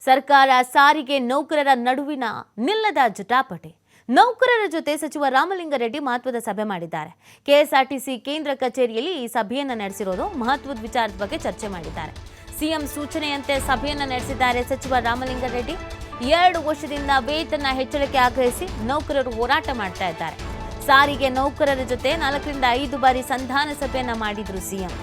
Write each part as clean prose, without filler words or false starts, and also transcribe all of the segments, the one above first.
ಸರ್ಕಾರ ಸಾರಿಗೆ ನೌಕರರ ನಡುವಿನ ನಿಲ್ಲದ ಜಟಾಪಟಿ. ನೌಕರರ ಜೊತೆ ಸಚಿವ ರಾಮಲಿಂಗಾರೆಡ್ಡಿ ಮಹತ್ವದ ಸಭೆ ಮಾಡಿದ್ದಾರೆ. ಕೆಎಸ್ಆರ್ಟಿಸಿ ಕೇಂದ್ರ ಕಚೇರಿಯಲ್ಲಿ ಈ ಸಭೆಯನ್ನು ನಡೆಸಿರೋದು ಮಹತ್ವದ ವಿಚಾರದ ಬಗ್ಗೆ ಚರ್ಚೆ ಮಾಡಿದ್ದಾರೆ. ಸಿಎಂ ಸೂಚನೆಯಂತೆ ಸಭೆಯನ್ನು ನಡೆಸಿದ್ದಾರೆ ಸಚಿವ ರಾಮಲಿಂಗಾರೆಡ್ಡಿ. 2 ವರ್ಷದಿಂದ ವೇತನ ಹೆಚ್ಚಳಕ್ಕೆ ಆಗ್ರಹಿಸಿ ನೌಕರರು ಹೋರಾಟ ಮಾಡ್ತಾ ಇದ್ದಾರೆ. ಸಾರಿಗೆ ನೌಕರರ ಜೊತೆ 4 ರಿಂದ 5 ಬಾರಿ ಸಂಧಾನ ಸಭೆಯನ್ನ ಮಾಡಿದ್ರು ಸಿಎಂ.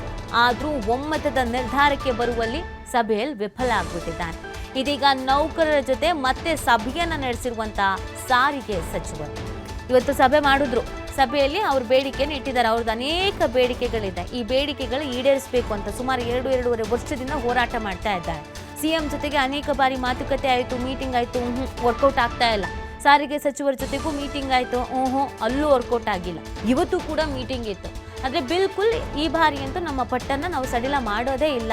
ಆದ್ರೂ ಒಮ್ಮತದ ನಿರ್ಧಾರಕ್ಕೆ ಬರುವಲ್ಲಿ ಸಭೆಯಲ್ಲಿ ವಿಫಲ ಆಗ್ಬಿಟ್ಟಿದ್ದಾರೆ. ಇದೀಗ ನೌಕರರ ಜೊತೆ ಮತ್ತೆ ಸಭೆಯನ್ನ ನಡೆಸಿರುವಂತಹ ಸಾರಿಗೆ ಸಚಿವರು ಇವತ್ತು ಸಭೆ ಮಾಡಿದ್ರು. ಸಭೆಯಲ್ಲಿ ಅವ್ರ ಬೇಡಿಕೆಯನ್ನು ಇಟ್ಟಿದ್ದಾರೆ. ಅವ್ರದ್ದು ಅನೇಕ ಬೇಡಿಕೆಗಳಿದೆ. ಈ ಬೇಡಿಕೆಗಳು ಈಡೇರಿಸಬೇಕು ಅಂತ ಸುಮಾರು 2-2.5 ವರ್ಷದಿಂದ ಹೋರಾಟ ಮಾಡ್ತಾ ಇದ್ದಾರೆ. ಸಿಎಂ ಜೊತೆಗೆ ಅನೇಕ ಬಾರಿ ಮಾತುಕತೆ ಆಯಿತು, ಮೀಟಿಂಗ್ ಆಯಿತು, ವರ್ಕೌಟ್ ಆಗ್ತಾ ಇಲ್ಲ. ಸಾರಿಗೆ ಸಚಿವರ ಜೊತೆಗೂ ಮೀಟಿಂಗ್ ಆಯಿತು, ಅಲ್ಲೂ ವರ್ಕೌಟ್ ಆಗಿಲ್ಲ. ಇವತ್ತು ಕೂಡ ಮೀಟಿಂಗ್ ಇತ್ತು. ಆದರೆ ಬಿಲ್ಕುಲ್ ಈ ಬಾರಿ ಅಂತೂ ನಮ್ಮ ಪಟ್ಟನ್ನು ನಾವು ಸಡಿಲ ಮಾಡೋದೇ ಇಲ್ಲ,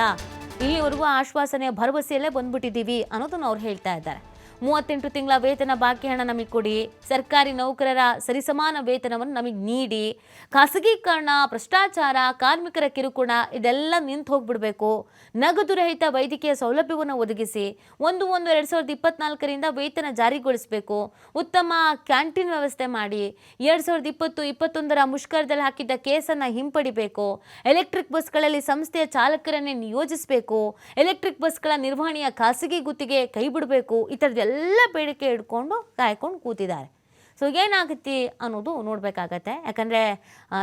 ಇಲ್ಲಿವರೆಗೂ ಆಶ್ವಾಸನೆಯ ಭರವಸೆಯಲ್ಲೇ ಬಂದ್ಬಿಟ್ಟಿದ್ದೀವಿ ಅನ್ನೋದನ್ನು ಅವ್ರು ಹೇಳ್ತಾ ಇದ್ದಾರೆ. 38 ತಿಂಗಳ ವೇತನ ಬಾಕಿ ಹಣ ನಮಗೆ ಕೊಡಿ, ಸರ್ಕಾರಿ ನೌಕರರ ಸರಿಸಮಾನ ವೇತನವನ್ನು ನಮಗೆ ನೀಡಿ, ಖಾಸಗೀಕರಣ, ಭ್ರಷ್ಟಾಚಾರ, ಕಾರ್ಮಿಕರ ಕಿರುಕುಳ ಇದೆಲ್ಲ ನಿಂತು ಹೋಗ್ಬಿಡ್ಬೇಕು, ನಗದು ರಹಿತ ವೈದ್ಯಕೀಯ ಸೌಲಭ್ಯವನ್ನು ಒದಗಿಸಿ, 1/1/2024ರಿಂದ ವೇತನ ಜಾರಿಗೊಳಿಸಬೇಕು, ಉತ್ತಮ ಕ್ಯಾಂಟೀನ್ ವ್ಯವಸ್ಥೆ ಮಾಡಿ, 2020-21ರ ಮುಷ್ಕರದಲ್ಲಿ ಹಾಕಿದ್ದ ಕೇಸನ್ನು ಹಿಂಪಡಿಬೇಕು, ಎಲೆಕ್ಟ್ರಿಕ್ ಬಸ್ಗಳಲ್ಲಿ ಸಂಸ್ಥೆಯ ಚಾಲಕರನ್ನೇ ನಿಯೋಜಿಸಬೇಕು, ಎಲೆಕ್ಟ್ರಿಕ್ ಬಸ್ಗಳ ನಿರ್ವಹಣೆಯ ಖಾಸಗಿ ಗುತ್ತಿಗೆ ಕೈ ಬಿಡಬೇಕು, ಈ ಥರದ್ದೆಲ್ಲ ಬೇಡಿಕೆ ಇಟ್ಕೊಂಡು ಕಾಯ್ಕೊಂಡು ಕೂತಿದ್ದಾರೆ. ಸೊ ಏನಾಗುತ್ತೆ ಅನ್ನೋದು ನೋಡಬೇಕಾಗತ್ತೆ. ಯಾಕಂದರೆ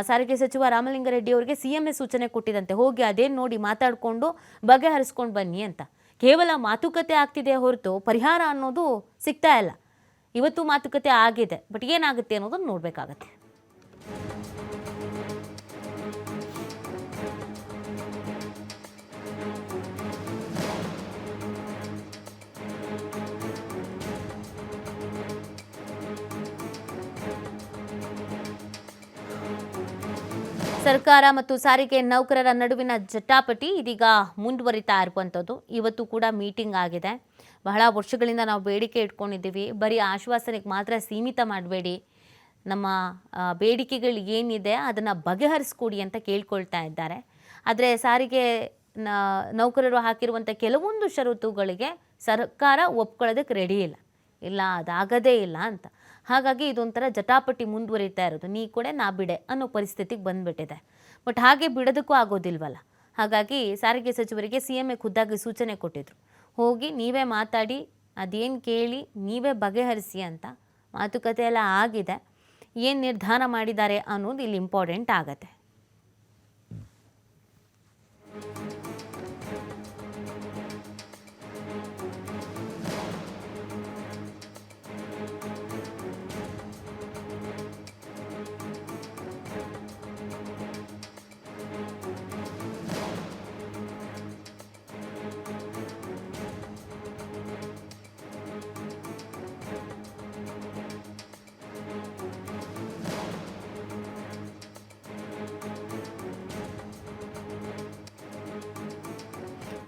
ಸಾರಿಗೆ ಸಚಿವ ರಾಮಲಿಂಗಾರೆಡ್ಡಿ ಅವರಿಗೆ ಸಿಎಂಎ ಸೂಚನೆ ಕೊಟ್ಟಿದಂತೆ, ಹೋಗಿ ಅದೇನು ನೋಡಿ ಮಾತಾಡಿಕೊಂಡು ಬಗೆಹರಿಸ್ಕೊಂಡು ಬನ್ನಿ ಅಂತ. ಕೇವಲ ಮಾತುಕತೆ ಆಗ್ತಿದೆ ಹೊರತು ಪರಿಹಾರ ಅನ್ನೋದು ಸಿಗ್ತಾ ಇಲ್ಲ. ಇವತ್ತು ಮಾತುಕತೆ ಆಗಿದೆ, ಬಟ್ ಏನಾಗುತ್ತೆ ಅನ್ನೋದನ್ನು ನೋಡಬೇಕಾಗತ್ತೆ. ಸರ್ಕಾರ ಮತ್ತು ಸಾರಿಗೆ ನೌಕರರ ನಡುವಿನ ಜಟಾಪಟಿ ಇದೀಗ ಮುಂದುವರಿತಾ ಇರುವಂಥದ್ದು. ಇವತ್ತು ಕೂಡ ಮೀಟಿಂಗ್ ಆಗಿದೆ. ಬಹಳ ವರ್ಷಗಳಿಂದ ನಾವು ಬೇಡಿಕೆ ಇಟ್ಕೊಂಡಿದ್ದೀವಿ, ಬರೀ ಆಶ್ವಾಸನೆಗೆ ಮಾತ್ರ ಸೀಮಿತ ಮಾಡಬೇಡಿ, ನಮ್ಮ ಬೇಡಿಕೆಗಳು ಏನಿದೆ ಅದನ್ನು ಬಗೆಹರಿಸ್ಕೊಡಿ ಅಂತ ಕೇಳ್ಕೊಳ್ತಾ ಇದ್ದಾರೆ. ಆದರೆ ಸಾರಿಗೆ ನೌಕರರು ಹಾಕಿರುವಂಥ ಕೆಲವೊಂದು ಷರತ್ತುಗಳಿಗೆ ಸರ್ಕಾರ ಒಪ್ಕೊಳ್ಳೋದಕ್ಕೆ ರೆಡಿ ಇಲ್ಲ, ಅದಾಗದೇ ಇಲ್ಲ ಅಂತ. ಹಾಗಾಗಿ ಇದೊಂಥರ ಜಟಾಪಟಿ ಮುಂದುವರಿತಾ ಇರೋದು. ನೀ ಕೊಡೆ ನಾ ಬಿಡೆ ಅನ್ನೋ ಪರಿಸ್ಥಿತಿಗೆ ಬಂದುಬಿಟ್ಟಿದೆ. ಬಟ್ ಹಾಗೆ ಬಿಡೋದಕ್ಕೂ ಆಗೋದಿಲ್ವಲ್ಲ. ಹಾಗಾಗಿ ಸಾರಿಗೆ ಸಚಿವರಿಗೆ ಸಿಎಂಎ ಖುದ್ದಾಗಿ ಸೂಚನೆ ಕೊಟ್ಟಿದ್ರು, ಹೋಗಿ ನೀವೇ ಮಾತಾಡಿ, ಅದೇನು ಕೇಳಿ ನೀವೇ ಬಗೆಹರಿಸಿ ಅಂತ. ಮಾತುಕತೆ ಎಲ್ಲ ಆಗಿದೆ. ಏನು ನಿರ್ಧಾರ ಮಾಡಿದ್ದಾರೆ ಅನ್ನೋದು ಇಲ್ಲಿ ಇಂಪಾರ್ಟೆಂಟ್ ಆಗತ್ತೆ.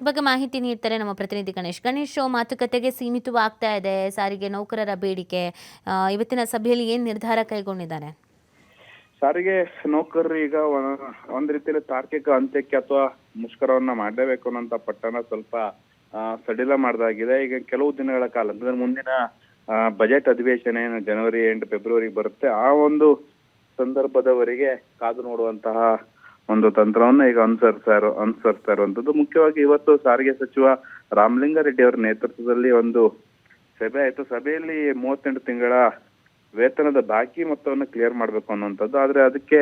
ಬಗ್ಗೆ ಮಾಹಿತಿ ನೀಡ್ತಾರೆ ನಮ್ಮ ಪ್ರತಿನಿಧಿ ಗಣೇಶ್. ಮಾತುಕತೆಗೆ ಸೀಮಿತವಾಗ್ತಾ ಇದೆ ಸಾರಿಗೆ ನೌಕರರ ಬೇಡಿಕೆ. ಇವತ್ತಿನ ಸಭೆಯಲ್ಲಿ ಏನು ನಿರ್ಧಾರ ಕೈಗೊಂಡಿದ್ದಾರೆ? ಸಾರಿಗೆ ನೌಕರರು ಈಗ ಒಂದ್ ರೀತಿಯಲ್ಲಿ ತಾರ್ಕಿಕ ಅಂತ್ಯಕ್ಕೆ ಅಥವಾ ಮುಷ್ಕರವನ್ನ ಮಾಡಲೇಬೇಕು ಅನ್ನೋಂತ ಪಟ್ಟಣ ಸ್ವಲ್ಪ ಸಡಿಲ ಮಾಡ್ದಾಗಿದೆ. ಈಗ ಕೆಲವು ದಿನಗಳ ಕಾಲ ಅಂದ್ರೆ ಮುಂದಿನ ಬಜೆಟ್ ಅಧಿವೇಶನ ಏನು ಜನವರಿ ಎಂಡ್ ಫೆಬ್ರವರಿ ಬರುತ್ತೆ, ಆ ಒಂದು ಸಂದರ್ಭದವರೆಗೆ ಕಾದು ನೋಡುವಂತಹ ಒಂದು ತಂತ್ರವನ್ನ ಈಗ ಅನುಸರಿಸ್ತಾ ಇರುವಂತದ್ದು. ಮುಖ್ಯವಾಗಿ ಇವತ್ತು ಸಾರಿಗೆ ಸಚಿವ ರಾಮಲಿಂಗಾರೆಡ್ಡಿ ಅವರ ನೇತೃತ್ವದಲ್ಲಿ ಒಂದು ಸಭೆ ಆಯ್ತು. ಸಭೆಯಲ್ಲಿ 38 ತಿಂಗಳ ವೇತನದ ಬಾಕಿ ಮೊತ್ತವನ್ನು ಕ್ಲಿಯರ್ ಮಾಡ್ಬೇಕು ಅನ್ನುವಂಥದ್ದು. ಆದ್ರೆ ಅದಕ್ಕೆ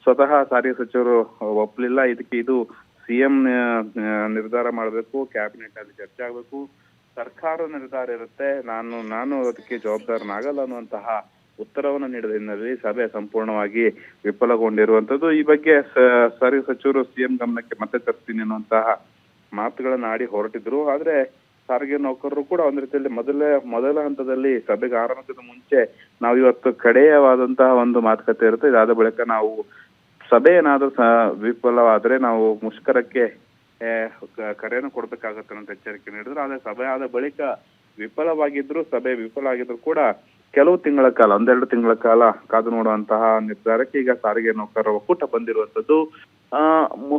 ಸ್ವತಃ ಸಾರಿಗೆ ಸಚಿವರು ಒಪ್ಪಲಿಲ್ಲ. ಇದು ಸಿಎಂ ನಿರ್ಧಾರ ಮಾಡಬೇಕು, ಕ್ಯಾಬಿನೆಟ್ ಅಲ್ಲಿ ಚರ್ಚೆ ಆಗ್ಬೇಕು, ಸರ್ಕಾರ ನಿರ್ಧಾರ ಇರುತ್ತೆ, ನಾನು ಅದಕ್ಕೆ ಜವಾಬ್ದಾರನಾಗಲ್ಲ ಅನ್ನುವಂತಹ ಉತ್ತರವನ್ನು ನೀಡಿದ ಹಿನ್ನೆಲೆಯಲ್ಲಿ ಸಭೆ ಸಂಪೂರ್ಣವಾಗಿ ವಿಫಲಗೊಂಡಿರುವಂತದ್ದು. ಈ ಬಗ್ಗೆ ಸಾರಿಗೆ ಸಚಿವರು ಸಿಎಂ ಗಮನಕ್ಕೆ ಮತ್ತೆ ತರ್ತೀನಿ ಅನ್ನುವಂತಹ ಮಾತುಗಳನ್ನ ಆಡಿ ಹೊರಟಿದ್ರು. ಆದ್ರೆ ಸಾರಿಗೆ ನೌಕರರು ಕೂಡ ಒಂದ್ ರೀತಿಯಲ್ಲಿ ಮೊದಲ ಹಂತದಲ್ಲಿ ಸಭೆಗೆ ಆರಂಭದ ಮುಂಚೆ ನಾವು ಇವತ್ತು ಕಡೆಯವಾದಂತಹ ಒಂದು ಮಾತುಕತೆ ಇರುತ್ತೆ, ಇದಾದ ಬಳಿಕ ನಾವು ಸಭೆ ಏನಾದ್ರೂ ವಿಫಲವಾದ್ರೆ ನಾವು ಮುಷ್ಕರಕ್ಕೆ ಕರೆಯನ್ನು ಕೊಡ್ಬೇಕಾಗತ್ತೆ ಅಂತ ಎಚ್ಚರಿಕೆ ನೀಡಿದ್ರು. ಆದ್ರೆ ಸಭೆ ಆದ ಬಳಿಕ ಸಭೆ ವಿಫಲ ಆಗಿದ್ರು ಕೂಡ ಕೆಲವು ತಿಂಗಳ ಕಾಲ, 1-2 ತಿಂಗಳ ಕಾಲ ಕಾದು ನೋಡುವಂತಹ ನಿರ್ಧಾರಕ್ಕೆ ಈಗ ಸಾರಿಗೆ ನೌಕರರ ಒಕ್ಕೂಟ ಬಂದಿರುವಂತದ್ದು.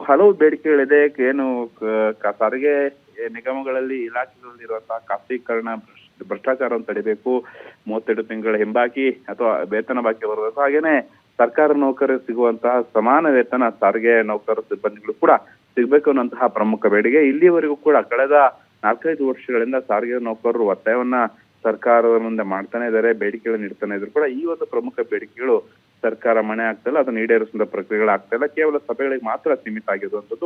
ಹಲವು ಬೇಡಿಕೆಗಳಿದೆ. ಏನು ಸಾರಿಗೆ ನಿಗಮಗಳಲ್ಲಿ ಇಲಾಖೆಗಳಲ್ಲಿ ಇರುವಂತಹ ಖಾಸಗೀಕರಣ ಭ್ರಷ್ಟಾಚಾರವನ್ನು ತಡಿಬೇಕು. 32 ತಿಂಗಳ ಹಿಂಬಾಕಿ ಅಥವಾ ವೇತನ ಬಾಕಿ ಬರಬೇಕು. ಹಾಗೇನೆ ಸರ್ಕಾರ ನೌಕರರಿಗೆ ಸಿಗುವಂತಹ ಸಮಾನ ವೇತನ ಸಾರಿಗೆ ನೌಕರ ಸಿಬ್ಬಂದಿಗಳು ಕೂಡ ಸಿಗ್ಬೇಕು ಅನ್ನುವಂತಹ ಪ್ರಮುಖ ಬೇಡಿಕೆ. ಇಲ್ಲಿವರೆಗೂ ಕೂಡ ಕಳೆದ 4-5 ವರ್ಷಗಳಿಂದ ಸಾರಿಗೆ ನೌಕರರು ಒತ್ತಾಯವನ್ನ ಸರ್ಕಾರದ ಮುಂದೆ ಮಾಡ್ತಾನೆ ಇದ್ದಾರೆ, ಬೇಡಿಕೆಗಳನ್ನು ಇಡ್ತಾನೆ ಇದ್ರು ಕೂಡ ಈ ಒಂದು ಪ್ರಮುಖ ಬೇಡಿಕೆಗಳು ಸರ್ಕಾರ ಮನೆ ಆಗ್ತಾ ಇಲ್ಲ, ಅದನ್ನ ಈಡೇರಿಸುವಂತ ಪ್ರಕ್ರಿಯೆಗಳಾಗ್ತಾ ಇಲ್ಲ, ಕೇವಲ ಸಭೆಗಳಿಗೆ ಮಾತ್ರ ಸೀಮಿತ ಆಗಿರುವಂತದ್ದು.